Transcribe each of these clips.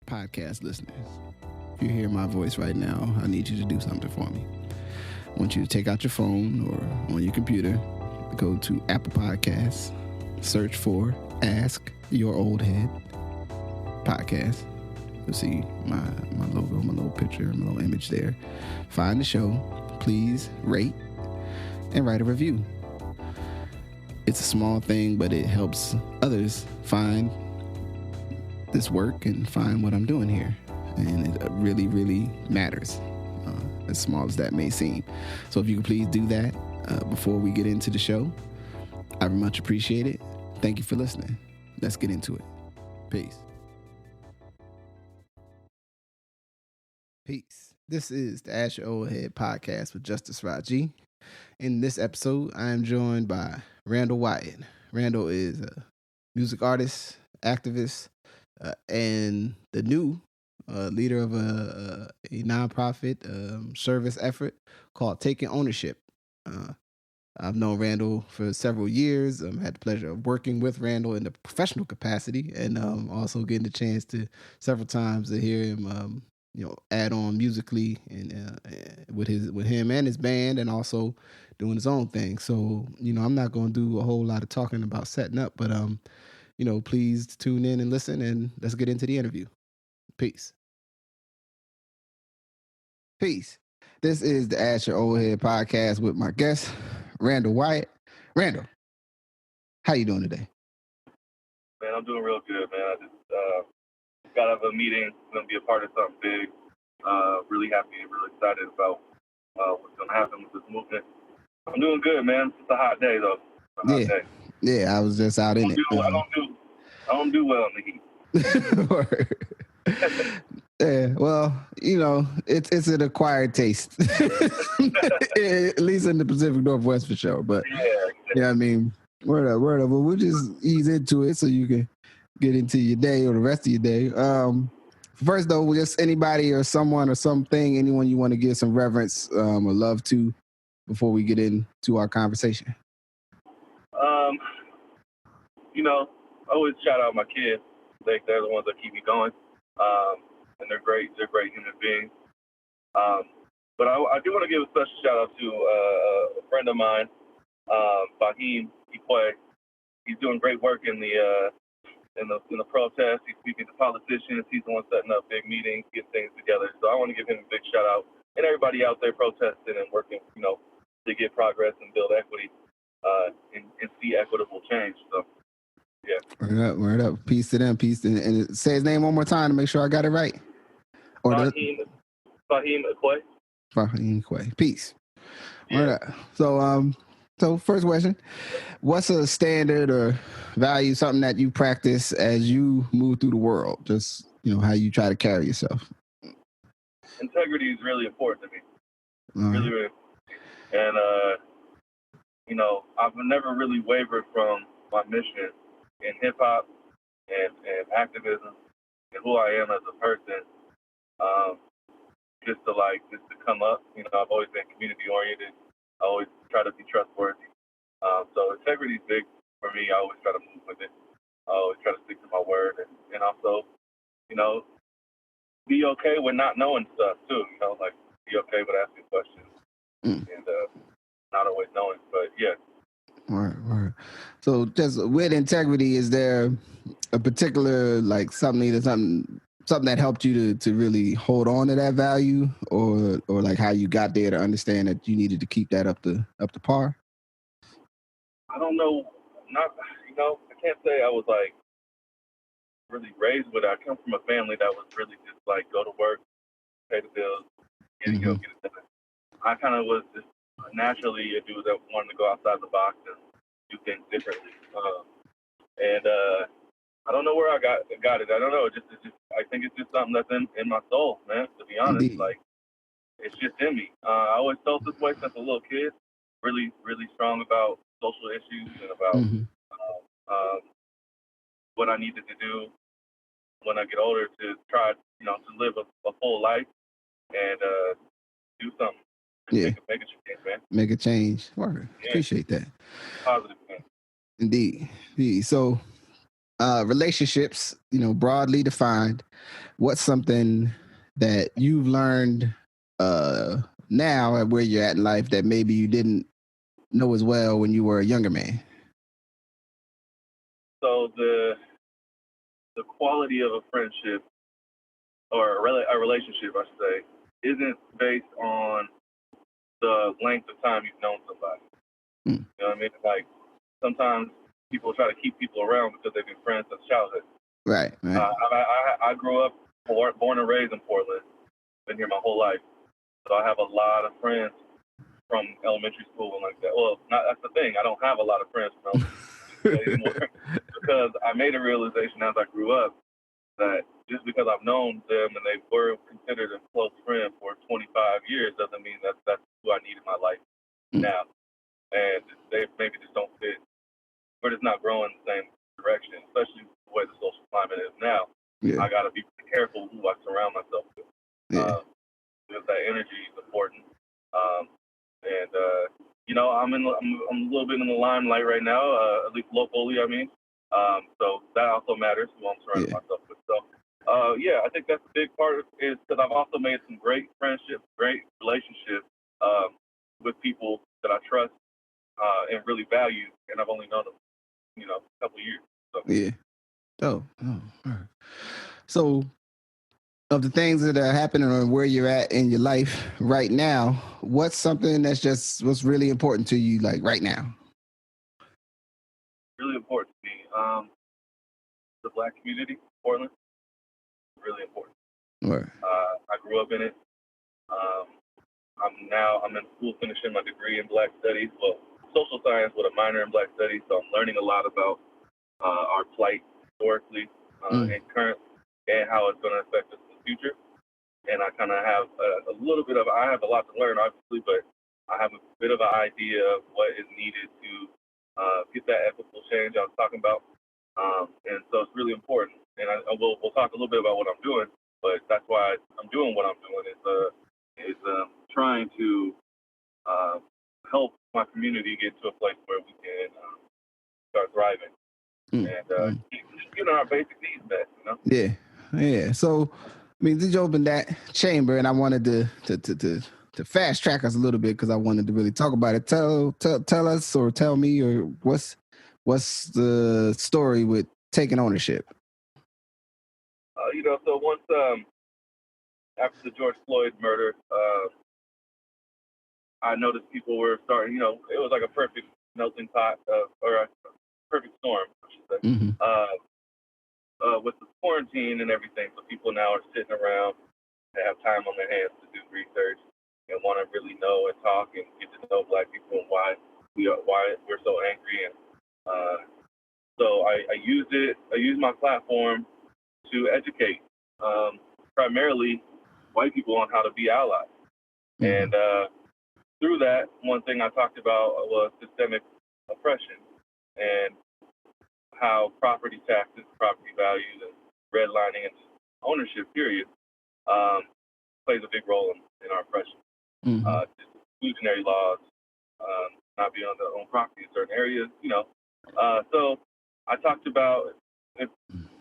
podcast listeners, if you hear my voice right now, I need you to do something for me. I want you to take out your phone or on your computer, go to Apple Podcasts, search for Ask Your Oldhead Podcast. You'll see my logo, my little picture, my little image there. Find the show. Please rate and write a review. It's a small thing, but it helps others find this work and find what I'm doing here. And it really, really matters, as small as that may seem. So if you could please do that before we get into the show, I would much appreciate it. Thank you for listening. Let's get into it. Peace. Peace. This is the Ask Your Oldhead Podcast with Justice Rajee. In this episode, I am joined by Randal Wyatt. Randal is a music artist, activist, and the new leader of a nonprofit service effort called Taking Ownership. I've known Randal for several years. I've had the pleasure of working with Randal in the professional capacity, and also getting the chance to several times to hear him, add on musically and with him and his band, and also doing his own thing. So, I'm not going to do a whole lot of talking about setting up, but please tune in and listen, and let's get into the interview. Peace. Peace. This is the Ask Your Oldhead Podcast with my guest, Randal Wyatt. Randal, how you doing today? Man, I'm doing real good, man. I just got out of a meeting. I'm going to be a part of something big. Really happy and really excited about what's going to happen with this movement. I'm doing good, man. It's a hot day, though. Day. Yeah, I was just out in it. I don't do well in the heat. Yeah, well, it's an acquired taste, at least in the Pacific Northwest for sure. But yeah, I mean, word up. But we'll just ease into it so you can get into your day or the rest of your day. First, though, just anybody or someone or something, anyone you want to give some reverence or love to before we get into our conversation. I always shout out my kids. They're the ones that keep me going. And they're great. They're great human beings. But I do want to give a special shout out to a friend of mine, Fahim Ikwe. He's doing great work in the protest. He's speaking to politicians. He's the one setting up big meetings, getting things together. So I want to give him a big shout out, and everybody out there protesting and working, to get progress and build equity, and see equitable change. So. Yeah. Word up. Peace to them. And say his name one more time to make sure I got it right. Fahim Ikwe. Fahim Ikwe. Peace. Yeah. Word up. So first question, what's a standard or value, something that you practice as you move through the world? Just, how you try to carry yourself. Integrity is really important to me. Really, really. And, I've never really wavered from my mission in hip-hop and activism and who I am as a person, just to come up. I've always been community-oriented. I always try to be trustworthy. So integrity is big for me. I always try to move with it. I always try to stick to my word. And also, be okay with not knowing stuff, too. Be okay with asking questions and not always knowing. But, yeah. Right. So just with integrity, is there a particular something that helped you to really hold on to that value, or how you got there to understand that you needed to keep that up to par? I don't know. I can't say I was really raised with it. I come from a family that was really just go to work, pay the bills, get it done. I kind of was just naturally a dude that wanted to go outside the box and do things differently. I don't know where I got it. I don't know. It's just I think it's just something that's in my soul, man. To be honest, Indeed. It's just in me. I always felt this way since a little kid. Really, really strong about social issues and about what I needed to do when I get older to try, to live a full life and do something. Yeah. Make a change, man. Make a change. Word. Yeah. Appreciate that. Positive, man. Indeed. So, relationships, broadly defined, what's something that you've learned now at where you're at in life that maybe you didn't know as well when you were a younger man? So the quality of a friendship or a relationship, I should say, isn't based on the length of time you've known somebody. You know what I mean? Like sometimes people try to keep people around because they've been friends since childhood. Right. I grew up born and raised in Portland. Been here my whole life, so I have a lot of friends from elementary school and like that. Well, that's the thing. I don't have a lot of friends from elementary school anymore because I made a realization as I grew up that just because I've known them and they were considered a close friend for 25 years doesn't mean that's who I need in my life now. And they maybe just don't fit. We're just not growing in the same direction, especially the way the social climate is now. Yeah. I got to be careful who I surround myself with. Yeah. Because that energy is important. You know, I'm a little bit in the limelight right now, at least locally, I mean. So that also matters who I'm surrounding myself with. So, yeah, I think that's a big part is because I've also made some great friendships, great relationships with people that I trust and really value, and I've only known them, you know, a couple of years. So. Yeah. Oh, all right. So, of the things that are happening or where you're at in your life right now, what's something what's really important to you, like right now? Really important to me. The Black community, Portland, really important. Right. I grew up in it. I'm in school finishing my degree in Black Studies, well, social science with a minor in Black Studies. So I'm learning a lot about our plight historically and currently, and how it's going to affect us in the future. And I kind of have I have a lot to learn, obviously, but I have a bit of an idea of what is needed to get that ethical change I was talking about. And so it's really important. And we'll talk a little bit about what I'm doing, but that's why I'm doing what I'm doing is trying to help my community get to a place where we can start thriving and get our basic needs met, you know? Yeah. So, I mean, did you open that chamber? And I wanted to fast track us a little bit because I wanted to really talk about it. Tell us or tell me or what's the story with taking ownership? You know, so once after the George Floyd murder, I noticed people were starting. You know, it was like a perfect melting pot or a perfect storm, I should say. With the quarantine and everything, so people now are sitting around, they have time on their hands to do research and want to really know and talk and get to know Black people and why we're so angry. And so I used my platform to educate primarily white people on how to be allies. And through that, one thing I talked about was systemic oppression and how property taxes, property values, and redlining and ownership, period, plays a big role in our oppression. Exclusionary laws, not being on their own property in certain areas, you know. So I talked about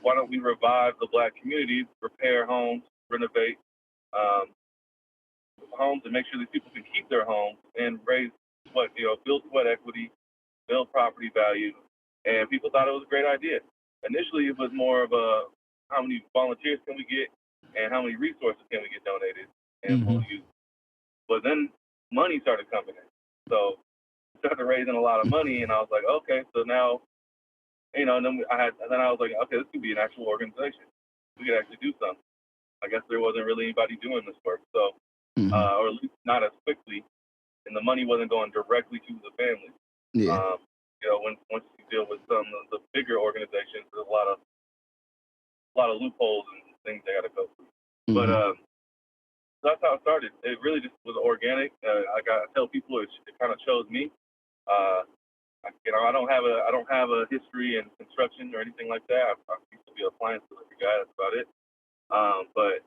why don't we revive the Black community, repair homes, renovate homes, and make sure that people can keep their homes and build sweat equity, build property value. And people thought it was a great idea. Initially, it was more of how many volunteers can we get and how many resources can we get donated, and we'll use. But then money started coming in. So we started raising a lot of money, and I was like, okay, so now, you know, and then I was like, okay, this could be an actual organization. We could actually do something. I guess there wasn't really anybody doing this work, so or at least not as quickly, and the money wasn't going directly to the families. Yeah. You know, once you deal with some of the bigger organizations, there's a lot of loopholes and things they got to go through. But so that's how it started. It really just was organic. I tell people it kind of chose me. You know, I don't have a history in construction or anything like that. I used to be an appliance delivery guy. That's about it. But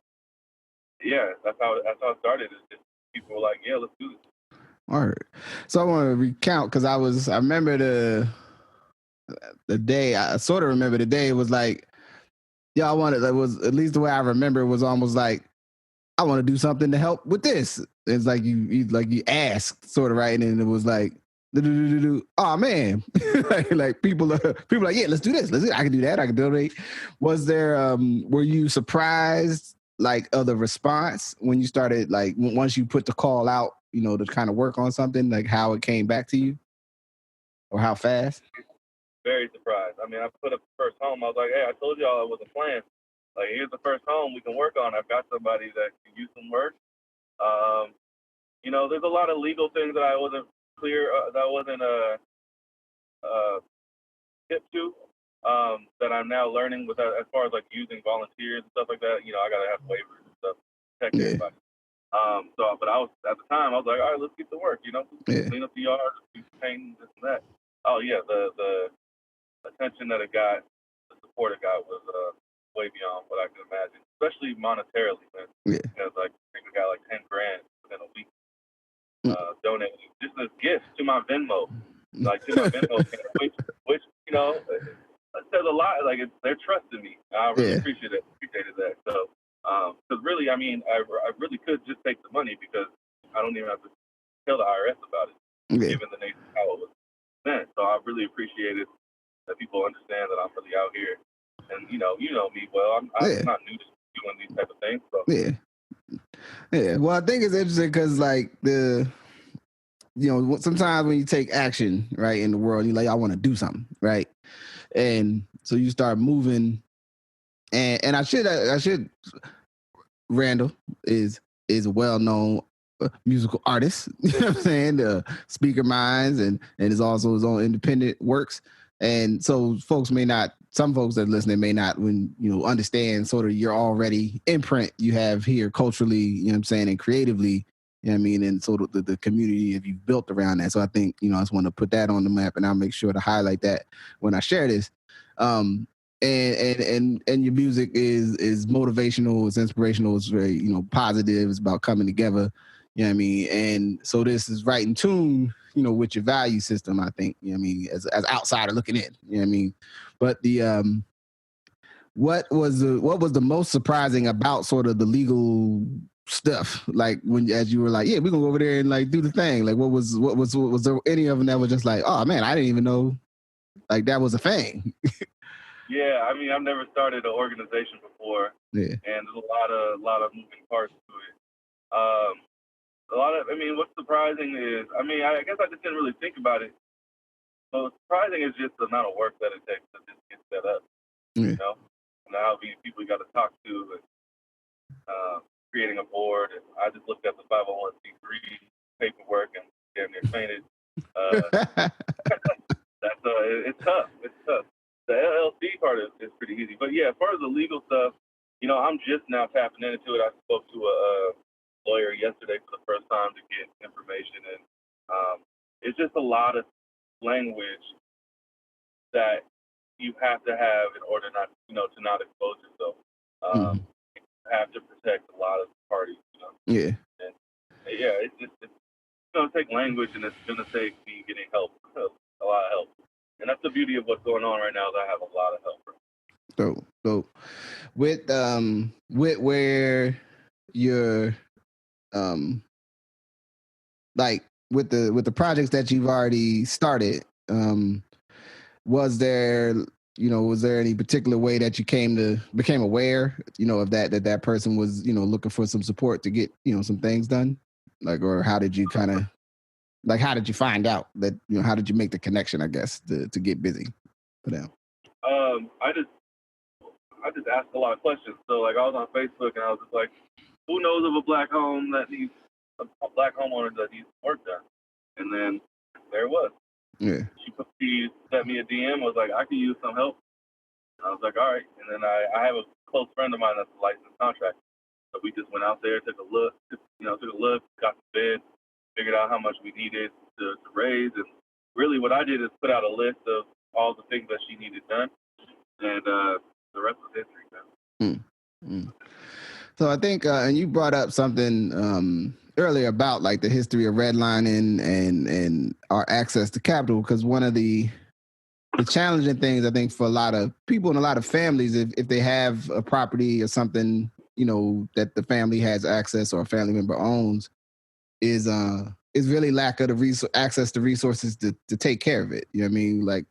yeah, that's how it started. It's just people were like, yeah, let's do this. All right. So I want to recount because I remember the day. I sort of remember the day. It was like Yeah, I wanted. That was at least the way I remember. It was almost like I want to do something to help with this. It's like you asked, sort of, right, and then it was like, oh man, like people are like, yeah, let's do this. I can do that. I can donate. Was there? Were you surprised, like, of the response when you started, like, once you put the call out, to kind of work on something, like how it came back to you, or how fast? Very surprised. I mean, I put up the first home. I was like, hey, I told y'all it was a plan. Like, here's the first home we can work on. I've got somebody that can use some work. There's a lot of legal things that I wasn't clear, that I wasn't hip to, that I'm now learning with as far as like using volunteers and stuff like that. I got to have waivers and stuff to protect everybody. But I was, at the time, I was like, all right, let's get to work. Clean up the yard, do some painting, this and that. Oh yeah, the attention that it got, the support it got was way beyond what I could imagine, especially monetarily, man. Yeah. Because I think we got like $10,000 within a week donating just as gifts to my Venmo, which says a lot. Like, they're trusting me. I really appreciated that. So, because really, I mean, I really could just take the money because I don't even have to tell the IRS about it, given the nature of how it was spent. So I really appreciated that people understand that I'm really out here, and you know me well. I'm not new to doing these type of things. So. Yeah. Well, I think it's interesting because, like, sometimes when you take action, right, in the world, you're like, I want to do something, right, and so you start moving, and I should. Randal is a well-known musical artist. You know what I'm saying? Speaker Minds, and is also his own independent works. And so some folks that are listening may not, understand sort of your already imprint you have here culturally, you know what I'm saying, and creatively, you know what I mean, and sort of the community that you've built around that. So I think, I just want to put that on the map, and I'll make sure to highlight that when I share this. And your music is motivational, it's inspirational, it's very, positive, it's about coming together, you know what I mean? And so this is right in tune, with your value system, I think, you know what I mean, as outsider looking in, you know what I mean? But the what was the most surprising about sort of the legal stuff, like as you were like, yeah, we're gonna go over there and like do the thing, like what was there any of them that was just like, oh man, I didn't even know like that was a thing? Yeah, I mean, I've never started an organization before, and there's a lot of moving parts to it. What's surprising is, I guess I just didn't really think about it. So what's surprising is just the amount of work that it takes to just get set up, and how many people you got to talk to, and creating a board. And I just looked at the 501c3 paperwork and damn near fainted. It's tough. It's tough. The LLC part is pretty easy. But yeah, as far as the legal stuff, I'm just now tapping into it. I spoke to a lawyer yesterday for the first time to get information, and it's just a lot of language that you have to have in order not, to not expose yourself. You have to protect a lot of parties, Yeah. And it's going to take language, and it's going to take me getting help, a lot of help. And that's the beauty of what's going on right now, is I have a lot of help. So with where you're like with the projects that you've already started, was there any particular way that you became aware, of that person was, looking for some support to get, some things done? Like, or how did you kind of, like, how did you find out that, how did you make the connection, I guess, to get busy for them? I just asked a lot of questions. So, like, I was on Facebook and I was just like, who knows of a black home that needs a black homeowner that needs work done? And then there it was. Yeah. She sent me a DM, was like, I could use some help. And I was like, all right. And then I have a close friend of mine that's a licensed contractor. So we just went out there, took a look, got the bid, figured out how much we needed to raise. And really what I did is put out a list of all the things that she needed done. And the rest was history, man. So I think, and you brought up something earlier about like the history of redlining and our access to capital, because one of the the challenging things, I think, for a lot of people and a lot of families, if they have a property or something, that the family has access or a family member owns, is really lack of the access to resources to take care of it. You know what I mean? Like,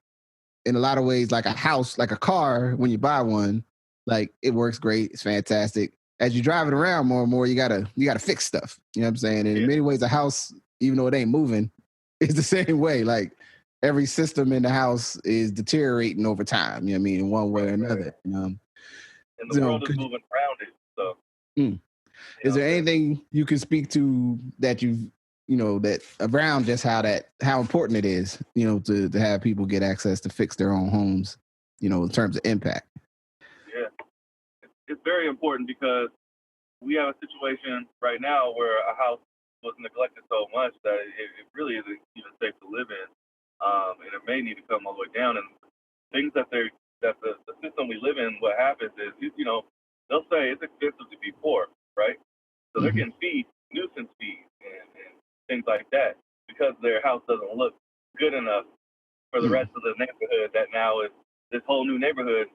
in a lot of ways, like a house, like a car, when you buy one, like, it works great, it's fantastic. As you drive it around more and more, you gotta fix stuff. You know what I'm saying? And in many ways, a house, even though it ain't moving, is the same way. Like, every system in the house is deteriorating over time. You know what I mean? In one way or another. And the world is moving around it. So, is there anything you can speak to that that around just how important it is, to have people get access to fix their own homes, in terms of impact? Yeah, it's very important because we have a situation right now where a house was neglected so much that it really isn't even safe to live in, and it may need to come all the way down. And things that the system we live in, what happens is, they'll say it's expensive to be poor, right? So they're getting nuisance fees and things like that because their house doesn't look good enough for the rest of the neighborhood. That now is this whole new neighborhood,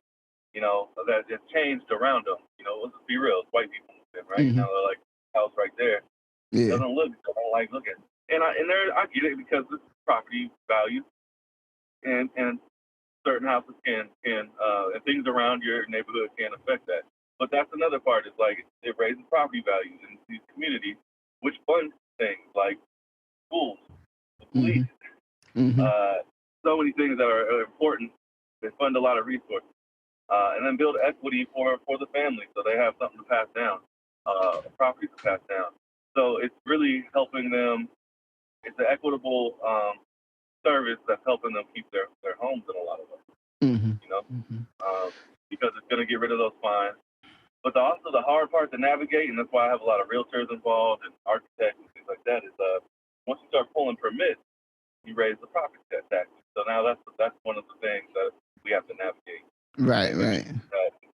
that has changed around them. Let's just be real, it's white people, right? Now they're like, house right there. It doesn't look, I don't like looking. And I get it because it's property value, and certain houses can and things around your neighborhood can affect that. But that's another part. Is like it raises property values in these communities, which funds things like schools, the police, so many things that are important. They fund a lot of resources, and then build equity for the family, so they have something to pass down, property to pass down. So it's really helping them. It's an equitable service that's helping them keep their homes in a lot of ways. Because it's going to get rid of those fines. But also the hard part to navigate, and that's why I have a lot of realtors involved and architects and things like that, is once you start pulling permits, you raise the property tax. So now that's one of the things that we have to navigate. Right.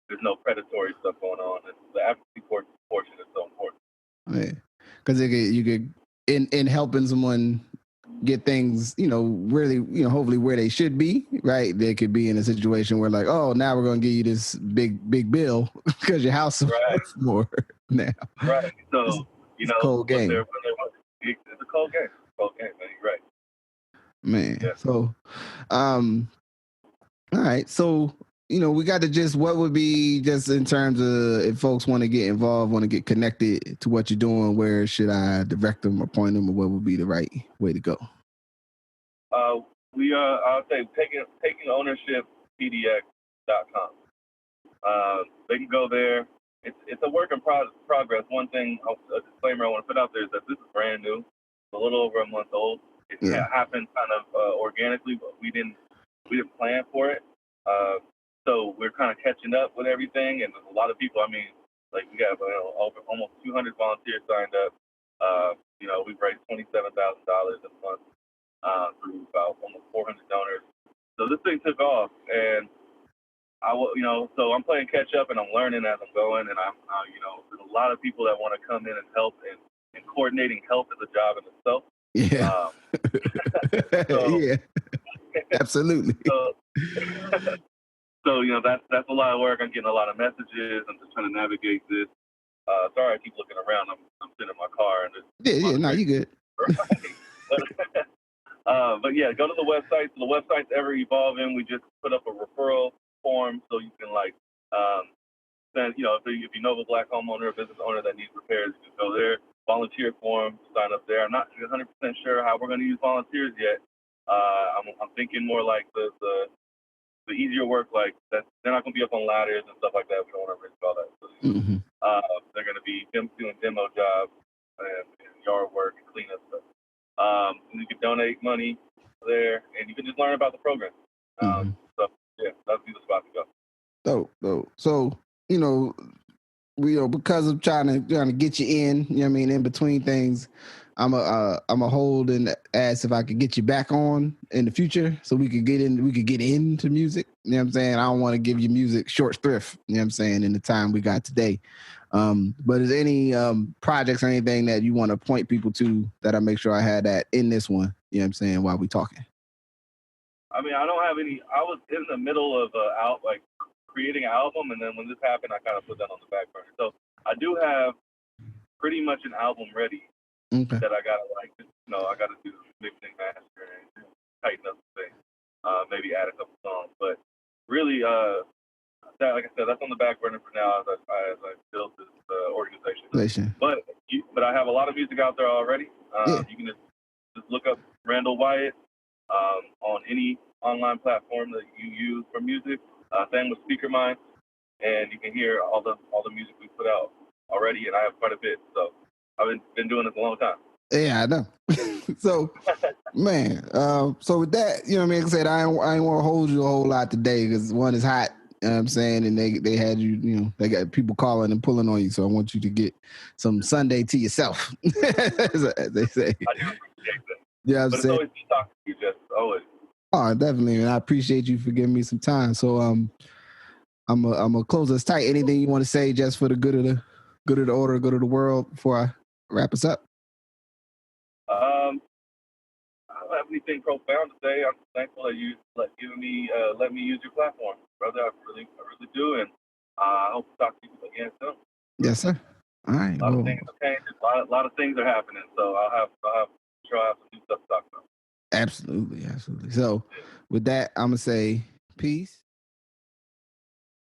There's no predatory stuff going on, and the advocacy portion is so important. Right. Because you could in helping someone get things, really, hopefully where they should be, right? They could be in a situation where, like, oh, now we're going to give you this big bill because your house is worth more now. Right. So, it's a cold game. It's a cold game. Man. You're right. Man. Yeah. So, all right. So, we got to what would be just in terms of if folks want to get involved, want to get connected to what you're doing, where should I direct them or point them, or what would be the right way to go? I'll say Taking Ownership PDX.com. They can go there. It's a work in progress. One thing, a disclaimer I want to put out there is that this is brand new. It's a little over a month old. It happened kind of organically, but we didn't plan for it. So we're kind of catching up with everything, and there's a lot of people. I mean, like, we got over almost 200 volunteers signed up. We've raised $27,000 a month through about almost 400 donors. So this thing took off, and so I'm playing catch up, and I'm learning as I'm going, and there's a lot of people that want to come in and help, and coordinating help is a job in itself. Yeah. Yeah. Absolutely. So that's a lot of work. I'm getting a lot of messages. I'm just trying to navigate this. Sorry, I keep looking around. I'm sitting in my car and no, you good. But yeah, go to the website. So the website's ever evolving. We just put up a referral form so you can send. If you know of a Black homeowner or business owner that needs repairs, you can go there. Volunteer form, sign up there. I'm not 100% sure how we're going to use volunteers yet. I'm thinking more like the easier work, like that. They're not going to be up on ladders and stuff like that. We don't want to risk all that. So, they're going to be doing demo jobs and yard work and cleanup stuff. And you can donate money there, and you can just learn about the program. So yeah, that'd be the spot to go. Dope. So because of trying to get you in, in between things, I'm a hold and ask if I could get you back on in the future so we could get into music. You know what I'm saying? I don't want to give you music short thrift, you know what I'm saying, in the time we got today. But is there any projects or anything that you want to point people to that I make sure I had that in this one, you know what I'm saying, while we talking? I mean, I don't have any. I was in the middle of creating an album, and then when this happened, I kind of put that on the back burner. So I do have pretty much an album ready that I gotta I gotta do mixing, mastering, and tighten up the thing. Maybe add a couple songs, but really, that, like I said, that's on the back burner for now as I build this organization. But I have a lot of music out there already. You can just look up Randal Wyatt on any online platform that you use for music. Same with Speaker Mind, and you can hear all the music we put out already, and I have quite a bit. So I've been doing this a long time. Yeah, I know. So, man, so with that, you know what I mean? Like I said, I ain't want to hold you a whole lot today because one is hot, you know what I'm saying? And they had you, you know, they got people calling and pulling on you. So I want you to get some Sunday to yourself, as they say. I do appreciate that. Yeah, but it's always good talking to you, Justice. Always. Oh, definitely. And I appreciate you for giving me some time. So I'm gonna close us tight. Anything you want to say just for the good of the order, good of the world before I wrap us up? I don't have anything profound to say. I'm thankful that you let me use your platform, brother. I really do, and I hope to talk to you again soon. Yes, sir. All right. A lot of things are changing. A lot of things are happening, so I'll have some new stuff to talk about. Absolutely. So with that, I'm gonna say peace.